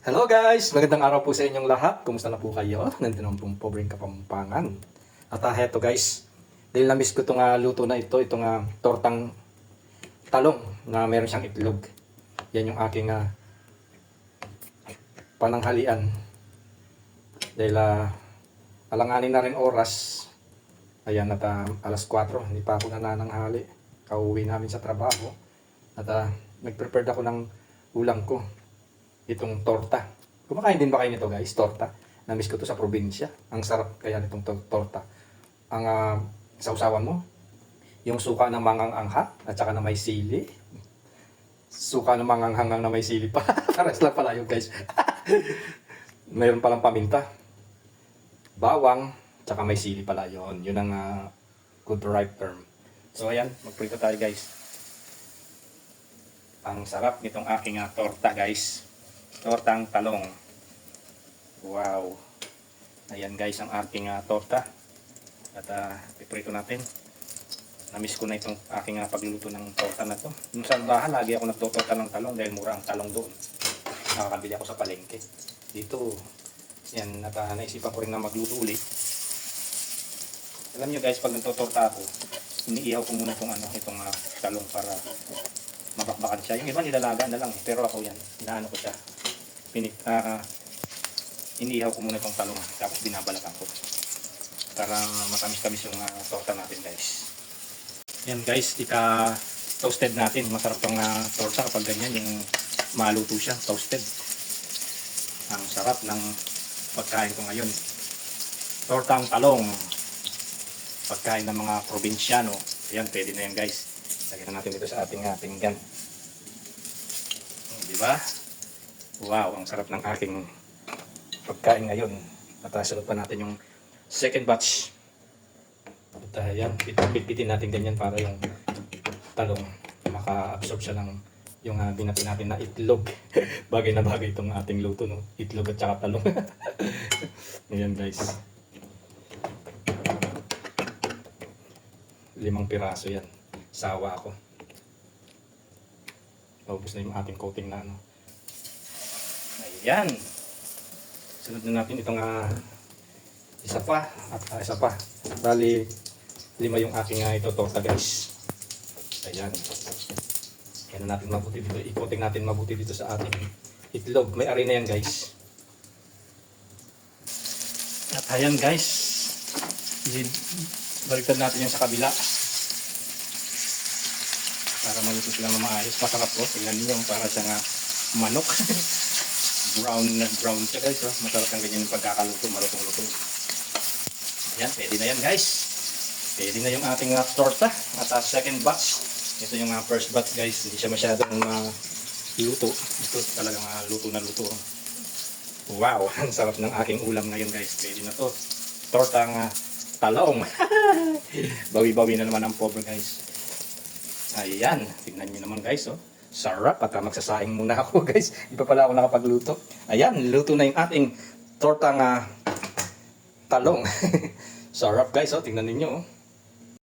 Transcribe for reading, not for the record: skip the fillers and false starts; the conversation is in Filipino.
Hello guys! Magandang araw po sa inyong lahat. Kumusta na po kayo? Nandito naman pong pobreng Kapampangan. At heto guys, dahil na-miss ko itong luto na ito, itong tortang talong na meron siyang itlog. Yan yung aking pananghalian. Dahil alanganin na rin oras. Ayan at alas 4, hindi pa ako nanananghali. Kauwi namin sa trabaho. At nag-prepared ako ng ulam ko. Itong torta. Kumakain din ba kayo nito guys? Torta. Namiss ko to sa probinsya. Ang sarap kaya nitong torta. Ang sausawan mo, yung suka ng mangang-angha at saka na may sili. Suka ng mangang-hangang na may sili pa. Pares lang pala yun guys. Mayroon palang paminta. Bawang, tsaka may sili pala yun. Yun ang good right term. So ayan, magprito tayo guys. Ang sarap nitong aking torta guys. Tortang talong. Wow. Ayan guys ang aking torta. At piprito natin. Namiss ko na itong aking pagluluto ng torta na to. Nung sa bahay, lagi ako nagtotorta ng talong dahil mura ang talong doon. Nakakabili ako sa palengke. Dito, yan, naisipan ko rin na magluto ulit. Alam nyo guys, pag nagtotorta ako, iniihaw ko muna itong talong para mabakbakan siya. Yung iba nilalaga na lang, pero ako yan, inaano ko siya. Iniihaw ko muna itong talong, tapos binabalatan ko. Para matamis-tamis yung torta natin guys. Yan guys, toasted natin. Masarap tong torta kapag ganyan, yung maluto siya, toasted. Ang sarap ng pagkain ko ngayon. Tortang talong. Pagkain ng mga probinsyano. Ayan, pwede na yan guys. Lagyan na natin dito sa ating pinggan. Diba? Wow, ang sarap ng aking pagkain ngayon. At sunod pa natin yung second batch. At yan, pitpitin natin ganyan para yung talong maka-absorb siya ng yung binati natin na itlog. Bagay na bagay itong ating luto, no? Itlog at saka talong. Ayan guys. 5 piraso yan. Sawa ako. Paubos na yung ating coating na ano. Ayan. Sunod na natin itong isa pa at isa pa. Bali 5 yung aking ito torta guys. Ayan. Kaya natin mabuti dito. I-coating natin mabuti dito sa ating itlog. May arena yan guys. At ayan guys. Baliktad natin yan sa kabila. Para maluto sila na maayos. Masarap po. Tingnan niyo para siyang manok. brown siya guys. Oh. Masarap ang ganyan yung pagkakaluto. Malutong-luto. Ayan. Pwede na yan guys. Pwede na yung ating torta. At second batch. Ito yung first batch guys. Hindi siya masyadong luto. Ito talagang luto na luto. Wow. Ang sarap ng aking ulam ngayon guys. Pwede na to. Tortang talong. Bawi-bawi na naman ang pobre guys. Ayan, tignan nyo naman guys, oh. Sarap, at magsasaing muna ako guys. Di pa pala ako nakapagluto. Ayan, luto na yung ating tortang talong. Sarap guys, oh. Tignan niyo oh.